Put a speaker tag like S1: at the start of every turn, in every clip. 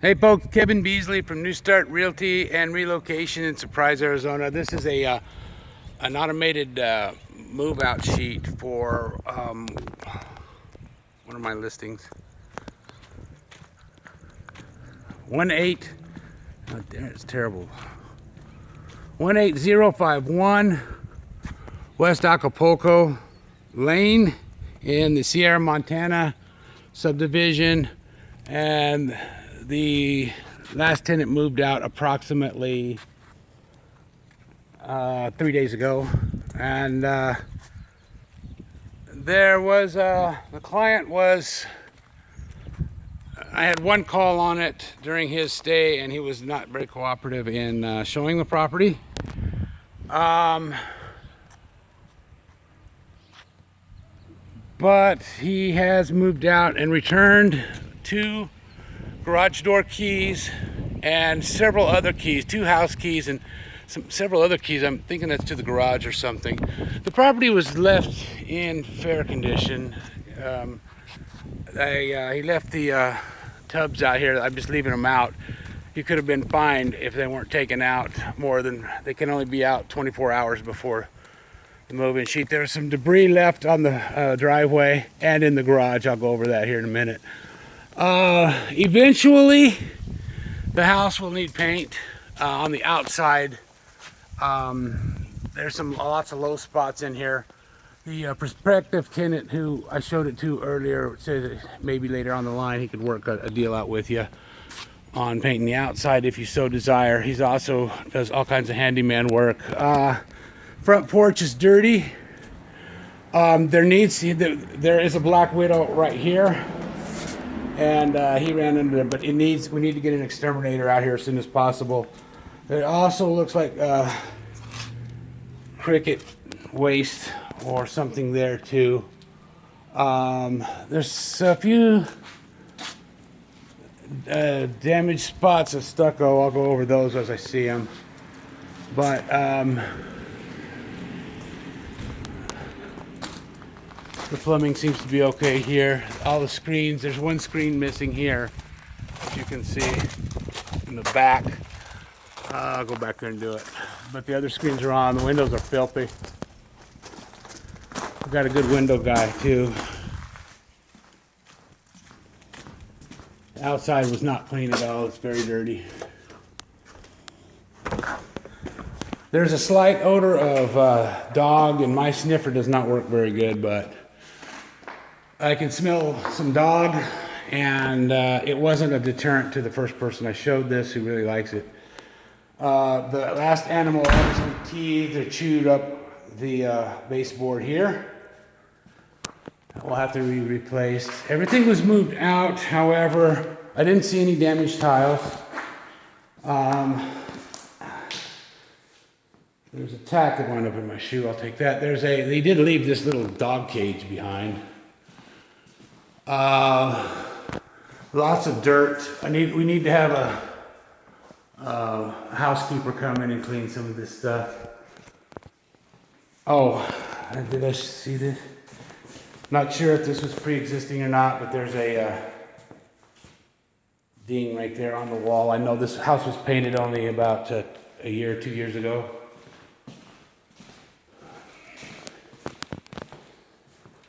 S1: Hey folks, Kevin Beasley from New Start Realty and Relocation in Surprise, Arizona. This is an automated move out sheet for one of my listings. 18, oh damn, it's terrible. 18051 West Acapulco Lane in the Sierra, Montana subdivision, and the last tenant moved out approximately 3 days ago, and there was the client was I had one call on it during his stay, and he was not very cooperative in showing the property. But he has moved out and returned 2 garage door keys and several other keys, 2 house keys and several other keys. I'm thinking that's to the garage or something. The property was left in fair condition. He left the tubs out here. I'm just leaving them out. He could have been fined if they weren't taken out more than, they can only be out 24 hours before the move-in sheet. There's some debris left on the driveway and in the garage. I'll go over that here in a minute. Eventually the house will need paint on the outside. There's lots of low spots in here. The prospective tenant who I showed it to earlier said that maybe later on the line he could work a deal out with you on painting the outside if you so desire. He's also does all kinds of handyman work. Front porch is dirty. There is a black widow right here, and he ran into there, but we need to get an exterminator out here as soon as possible. It also looks like cricket waste or something there too. There's a few damaged spots of stucco. I'll go over those as I see them, but the plumbing seems to be okay here. All the screens, there's one screen missing here, as you can see in the back. I'll go back there and do it. But the other screens are on. The windows are filthy. We've got a good window guy too. The outside was not clean at all. It's very dirty. There's a slight odor of dog, and my sniffer does not work very good, but I can smell some dog, and it wasn't a deterrent to the first person I showed this, who really likes it. The last animal had some teeth or chewed up the baseboard here. That will have to be replaced. Everything was moved out, however, I didn't see any damaged tiles. There's a tack that wound up in my shoe. I'll take that. They did leave this little dog cage behind. Lots of dirt. We need to have a housekeeper come in and clean some of this stuff. Oh, did I see this? Not sure if this was pre-existing or not, but there's a ding right there on the wall. I know this house was painted only about a year, 2 years ago.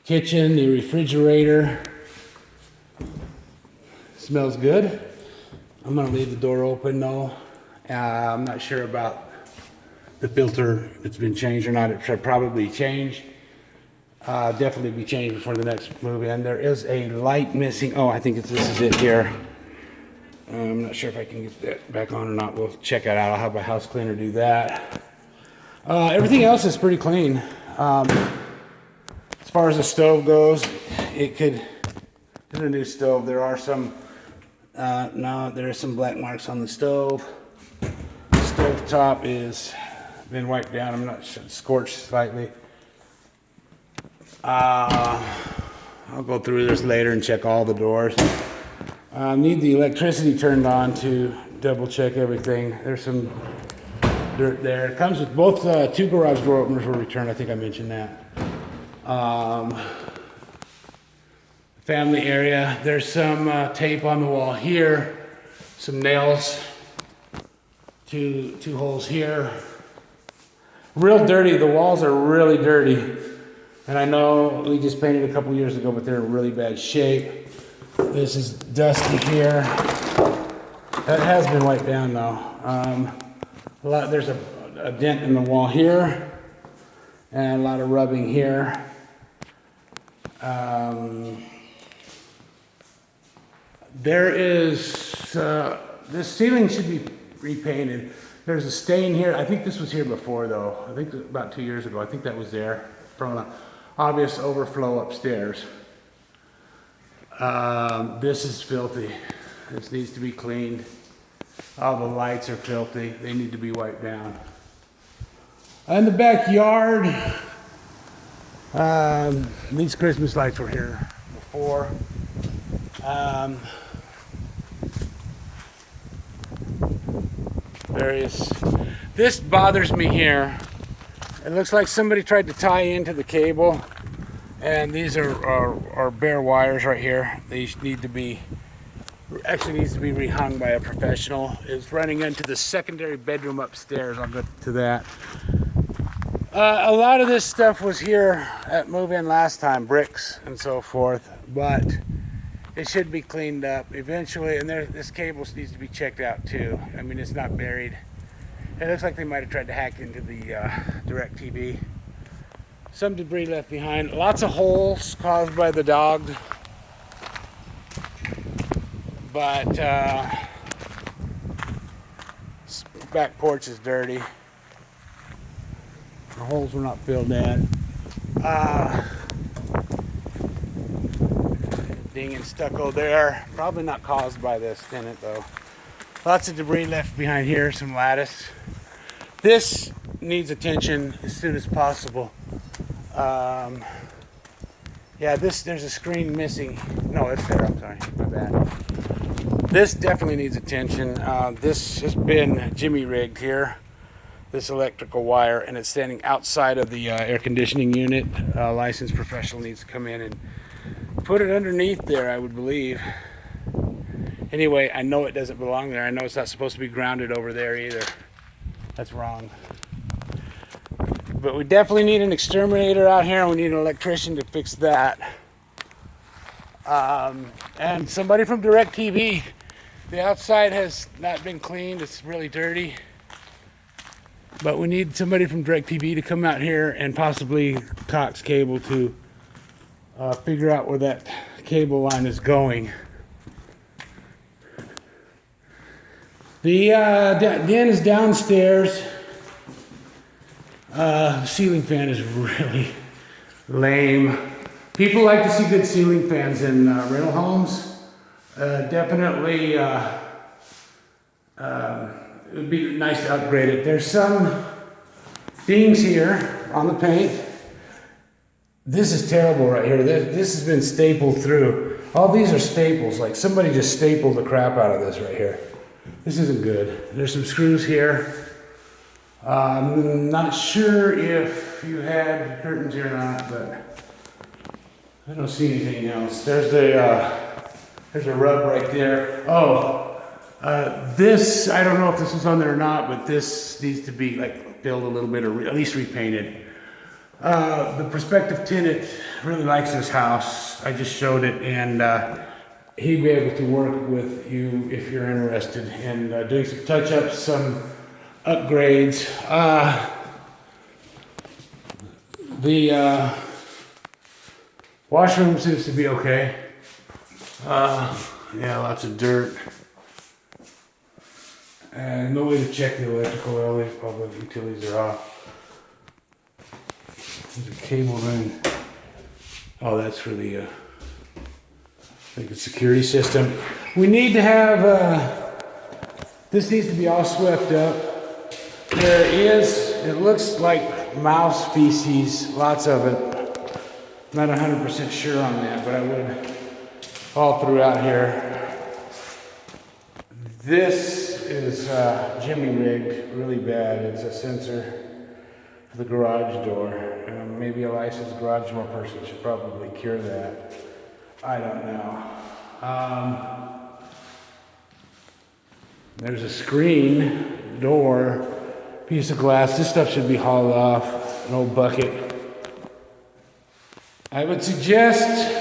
S1: Kitchen, the refrigerator. Smells good. I'm gonna leave the door open though. I'm not sure about the filter, if it's been changed or not. It should probably change. Definitely be changed before the next move in. There is a light missing. Oh, I think this is it here. I'm not sure if I can get that back on or not. We'll check it out. I'll have my house cleaner do that. Everything else is pretty clean. As far as the stove goes, it's a new stove. There are some there are some black marks on the stove. The stove top is been wiped down. I'm not sure, scorched slightly. I'll go through this later and check all the doors. Need the electricity turned on to double check everything. There's some dirt there. It comes with both 2 garage door openers were returned. I think I mentioned that. Family area. There's some tape on the wall here. some nails, two holes here. Real dirty, the walls are really dirty. And I know we just painted a couple years ago, but they're in really bad shape. This is dusty here. That has been wiped down though. There's a dent in the wall here, and a lot of rubbing here. There is, this ceiling should be repainted. There's a stain here. I think this was here before though. I think about 2 years ago. I think that was there from an obvious overflow upstairs. This is filthy. This needs to be cleaned. All the lights are filthy. They need to be wiped down. In the backyard, these Christmas lights were here before. This bothers me here. It looks like somebody tried to tie into the cable, and these are bare wires right here. These need to be, actually needs to be rehung by a professional. It's running into the secondary bedroom upstairs. I'll get to that. A lot of this stuff was here at move-in last time, bricks and so forth, but it should be cleaned up eventually, and this cable needs to be checked out too. I mean, it's not buried. It looks like they might have tried to hack into the direct TV. Some debris left behind. Lots of holes caused by the dog. But back porch is dirty. The holes were not filled in. Ding and stucco there. Probably not caused by this tenant though. Lots of debris left behind here, some lattice. This needs attention as soon as possible. Yeah, there's a screen missing. No, it's there, I'm sorry, my bad. This definitely needs attention. This has been jimmy rigged here, this electrical wire, and it's standing outside of the air conditioning unit. A licensed professional needs to come in and put it underneath there, I would believe. Anyway, I know it doesn't belong there. I know it's not supposed to be grounded over there either. That's wrong. But we definitely need an exterminator out here, and we need an electrician to fix that. And somebody from DirecTV. The outside has not been cleaned. It's really dirty. But we need somebody from DirecTV to come out here and possibly Cox Cable to figure out where that cable line is going. The den is downstairs. The ceiling fan is really lame. People like to see good ceiling fans in rental homes. Definitely, it would be nice to upgrade it. There's some dings here on the paint. This is terrible right here. This has been stapled through. All these are staples. Like somebody just stapled the crap out of this right here. This isn't good. There's some screws here. I'm not sure if you had curtains here or not, but I don't see anything else. There's a rub right there. Oh, this, I don't know if this was on there or not, but this needs to be like filled a little bit, or at least repainted. The prospective tenant really likes this house. I just showed it, and he'd be able to work with you if you're interested in doing some touch-ups, some upgrades. The washroom seems to be okay. Yeah, lots of dirt. And no way to check the electrical. All the utilities are off. There's a cable in. Oh, that's for the I think the security system. We need to have this needs to be all swept up. There is, it looks like mouse feces, lots of it. Not 100% sure on that, but I would all throughout here. This is jimmy rigged really bad. It's a sensor for the garage door. Maybe a licensed garage door person should probably cure that. I don't know. There's a screen, door, piece of glass. This stuff should be hauled off. An old bucket. I would suggest,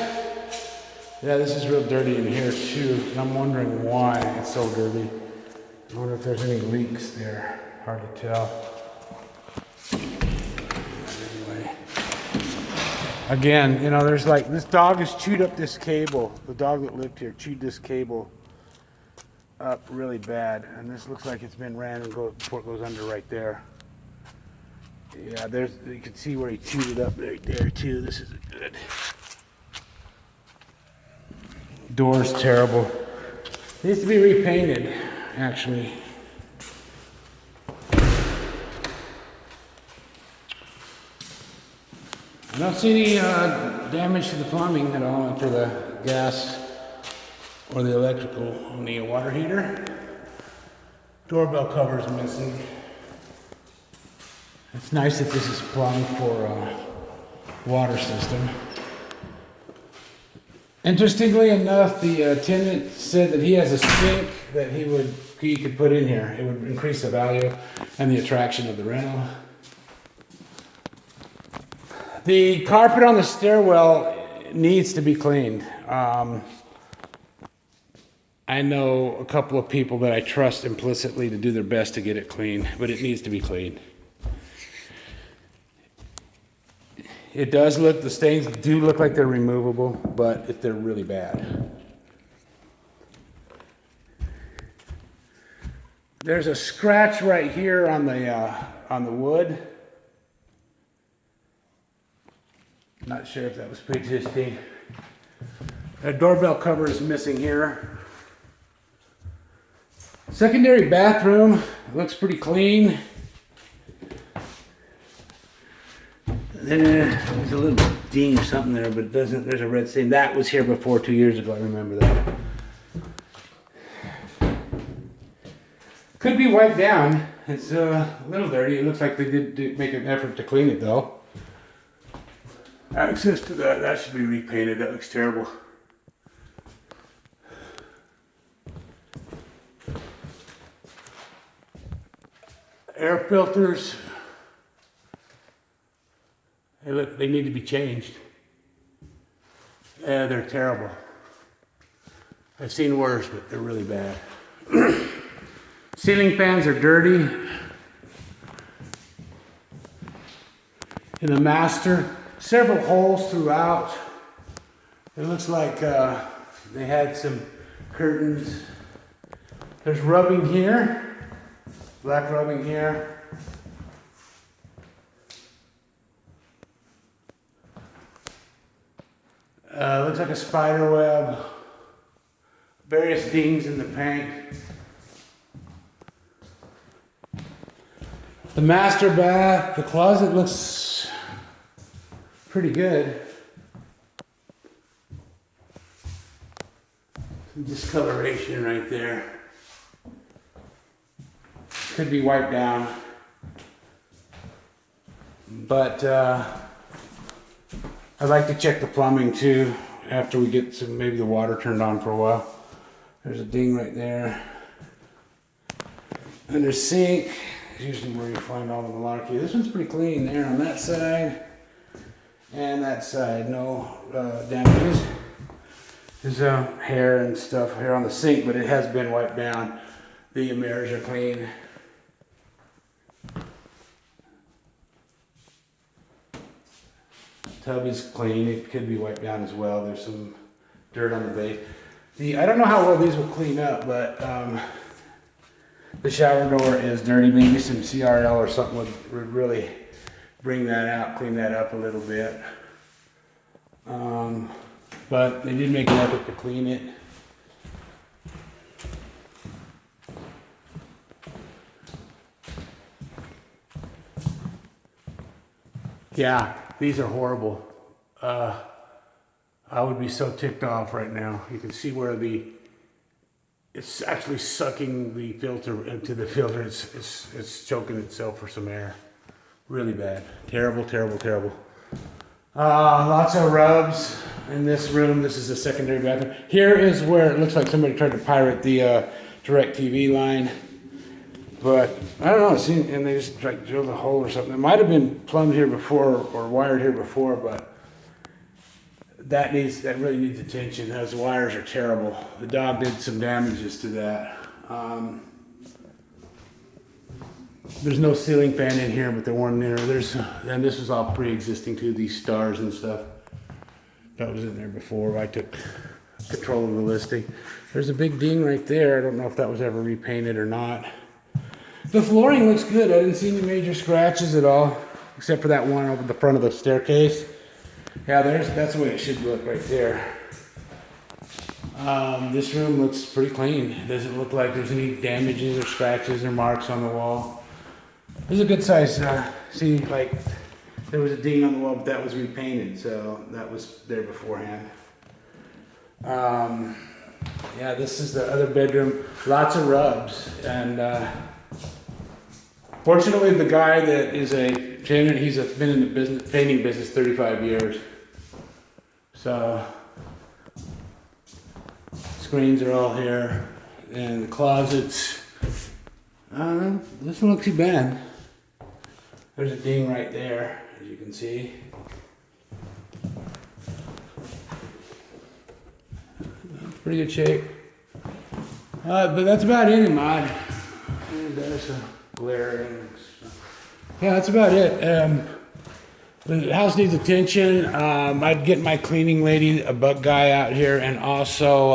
S1: yeah, this is real dirty in here too. And I'm wondering why it's so dirty. I wonder if there's any leaks there. Hard to tell. Anyway. Again, you know, there's like, this dog has chewed up this cable. The dog that lived here chewed this cable up really bad, and this looks like it's been ran and before it goes under right there. Yeah, there's, you can see where he chewed it up right there too. This isn't good. Door's terrible. Needs to be repainted, actually. I don't see any damage to the plumbing at all for the gas or the electrical on the water heater. Doorbell cover is missing. It's nice that this is plumbed for a water system. Interestingly enough, the tenant said that he has a sink that he could put in here. It would increase the value and the attraction of the rental. The carpet on the stairwell needs to be cleaned. I know a couple of people that I trust implicitly to do their best to get it clean, but it needs to be cleaned. It does look, the stains do look like they're removable, but if they're really bad. There's a scratch right here on the wood. Not sure if that was pre-existing. A doorbell cover is missing here. Secondary bathroom looks pretty clean. There's a little ding or something there, but it doesn't. There's a red stain. That was here before 2 years ago. I remember that. Could be wiped down. It's a little dirty. It looks like they did make an effort to clean it though. Access to that should be repainted. That looks terrible. Air filters. They need to be changed. Yeah, they're terrible. I've seen worse, but they're really bad. Ceiling fans are dirty. In the master, several holes throughout. It looks like they had some curtains. There's rubbing here, black rubbing here. Looks like a spider web. Various dings in the paint. The master bath, the closet looks pretty good. Some discoloration right there. Could be wiped down. But I'd like to check the plumbing too after we get maybe the water turned on for a while. There's a ding right there. And there's sink. Usually where you find all the malarkey. This one's pretty clean there on that side and that side. No damages. There's hair and stuff here on the sink, but it has been wiped down. The mirrors are clean. Tub is clean. It could be wiped down as well. There's some dirt on the base. I don't know how well these will clean up, but the shower door is dirty. Maybe some CRL or something would really bring that out, clean that up a little bit. But they did make an effort to clean it. Yeah, these are horrible. I would be so ticked off right now. You can see where it's actually sucking the filter into the filter. It's choking itself for some air. Really bad. Terrible, terrible, terrible. Lots of rubs in this room. This is a secondary bathroom. Here is where it looks like somebody tried to pirate the direct TV line. But I don't know, and they just like drilled a hole or something. It might have been plumbed here before or wired here before, but that really needs attention. Those wires are terrible. The dog did some damages to that. There's no ceiling fan in here, but the one there, and this was all pre-existing too, these stars and stuff. That was in there before I took control of the listing. There's a big ding right there. I don't know if that was ever repainted or not. The flooring looks good. I didn't see any major scratches at all, except for that one over the front of the staircase. Yeah, that's the way it should look right there. This room looks pretty clean. It doesn't look like there's any damages or scratches or marks on the wall. There's a good size, see, like, there was a ding on the wall, but that was repainted, so that was there beforehand. Yeah, this is the other bedroom. Lots of rubs, and fortunately, the guy that is a janitor, he's been in the painting business 35 years. So, screens are all here, and the closets. Doesn't look too bad. There's a ding right there, as you can see. Pretty good shape. But that's about it in mod. There's a glare. Yeah, that's about it. The house needs attention. I'd get my cleaning lady, a bug guy out here, and also,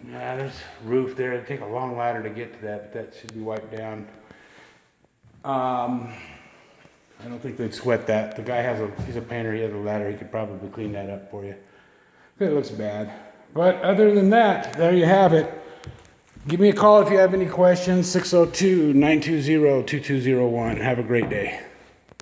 S1: yeah, there's a roof there. It'd take a long ladder to get to that, but that should be wiped down. I don't think they'd sweat that. The guy he's a painter, he has a ladder, he could probably clean that up for you. It looks bad. But other than that, there you have it. Give me a call if you have any questions, 602-920-2201. Have a great day.